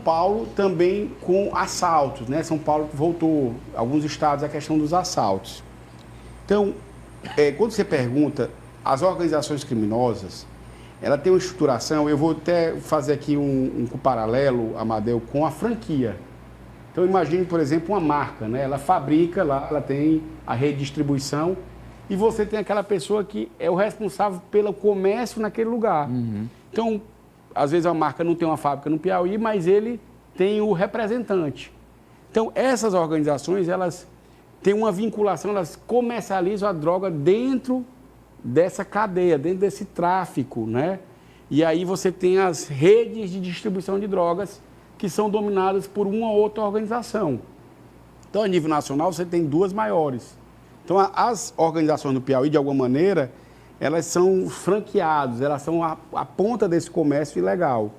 Paulo também com assaltos, né? São Paulo voltou, alguns estados, a questão dos assaltos. Então, quando você pergunta, as organizações criminosas, ela tem uma estruturação, eu vou até fazer aqui um paralelo, Amadeu, com a franquia. Então, imagine, por exemplo, uma marca, né? Ela fabrica lá, ela tem a rede de distribuição e você tem aquela pessoa que é o responsável pelo comércio naquele lugar. Então, às vezes a marca não tem uma fábrica no Piauí, mas ele tem o representante. Então, essas organizações, elas têm uma vinculação, elas comercializam a droga dentro dessa cadeia, dentro desse tráfico, né? E aí você tem as redes de distribuição de drogas que são dominadas por uma ou outra organização. Então, a nível nacional, você tem duas maiores. Então, as organizações do Piauí, de alguma maneira, elas são franqueadas, elas são a ponta desse comércio ilegal.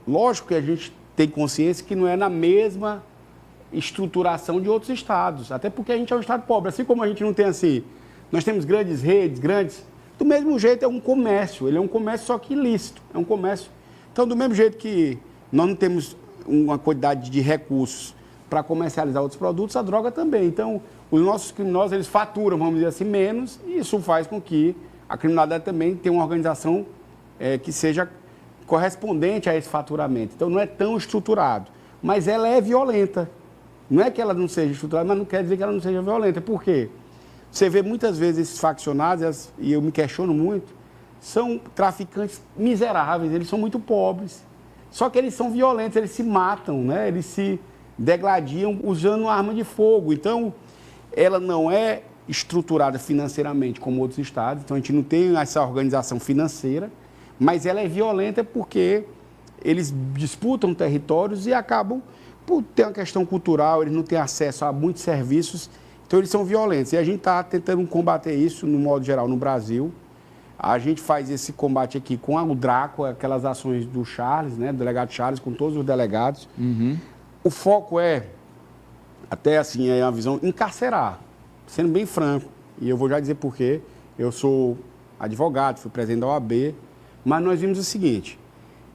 Lógico que a gente tem consciência que não é na mesma estruturação de outros estados, até porque a gente é um estado pobre, assim como a gente não tem assim, nós temos grandes redes, do mesmo jeito é um comércio, ele é um comércio só que ilícito, é um comércio. Então, do mesmo jeito que nós não temos uma quantidade de recursos para comercializar outros produtos, a droga também. Então, os nossos criminosos, eles faturam, vamos dizer assim, menos, e isso faz com que a criminalidade também tenha uma organização que seja correspondente a esse faturamento. Então, não é tão estruturado, mas ela é violenta. Não é que ela não seja estruturada, mas não quer dizer que ela não seja violenta. Por quê? Você vê muitas vezes esses faccionados, e eu me questiono muito, são traficantes miseráveis, eles são muito pobres. Só que eles são violentos, eles se matam, né? Eles se degladiam usando uma arma de fogo. Então, ela não é estruturada financeiramente como outros estados, então a gente não tem essa organização financeira, mas ela é violenta porque eles disputam territórios e acabam por ter uma questão cultural, eles não têm acesso a muitos serviços, então eles são violentos. E a gente está tentando combater isso, no modo geral, no Brasil. A gente faz esse combate aqui com o DRACO, aquelas ações do Charles, né, do delegado Charles, com todos os delegados. O foco até assim, é uma visão, encarcerar, sendo bem franco. E eu vou já dizer por quê. Eu sou advogado, fui presidente da OAB, mas nós vimos o seguinte,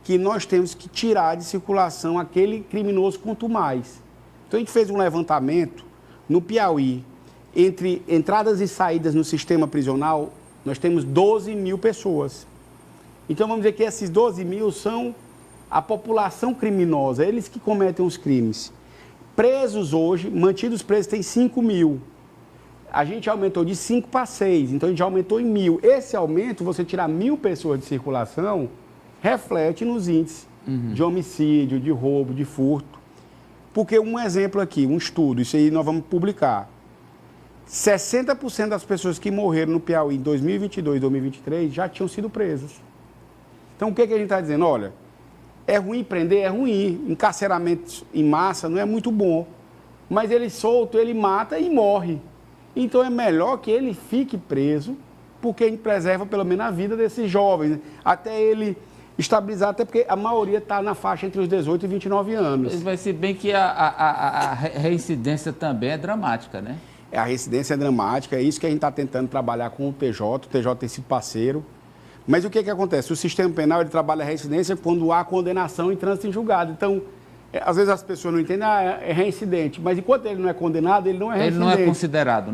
que nós temos que tirar de circulação aquele criminoso quanto mais. Então, a gente fez um levantamento no Piauí, entre entradas e saídas no sistema prisional, nós temos 12 mil pessoas. Então, vamos dizer que esses 12 mil são a população criminosa, eles que cometem os crimes. Presos hoje, mantidos presos, tem 5 mil. A gente aumentou de 5 para 6, então a gente aumentou em 1.000. Esse aumento, você tirar 1.000 pessoas de circulação, reflete nos índices de homicídio, de roubo, de furto. Porque um exemplo aqui, um estudo, isso aí nós vamos publicar. 60% das pessoas que morreram no Piauí em 2022 e 2023 já tinham sido presas. Então, o que a gente está dizendo? Olha, é ruim prender? É ruim. Encarceramento em massa não é muito bom. Mas ele solto, ele mata e morre. Então é melhor que ele fique preso, porque a gente preserva pelo menos a vida desses jovens, né? Até ele estabilizar, até porque a maioria está na faixa entre os 18 e 29 anos. Mas vai ser bem que a reincidência também é dramática, né? A reincidência é dramática, é isso que a gente está tentando trabalhar com o TJ tem sido parceiro. Mas o que acontece? O sistema penal ele trabalha a reincidência quando há condenação em trânsito em julgado. Então, às vezes as pessoas não entendem, é reincidente, mas enquanto ele não é condenado, ele não é reincidente. Ele não é considerado, né?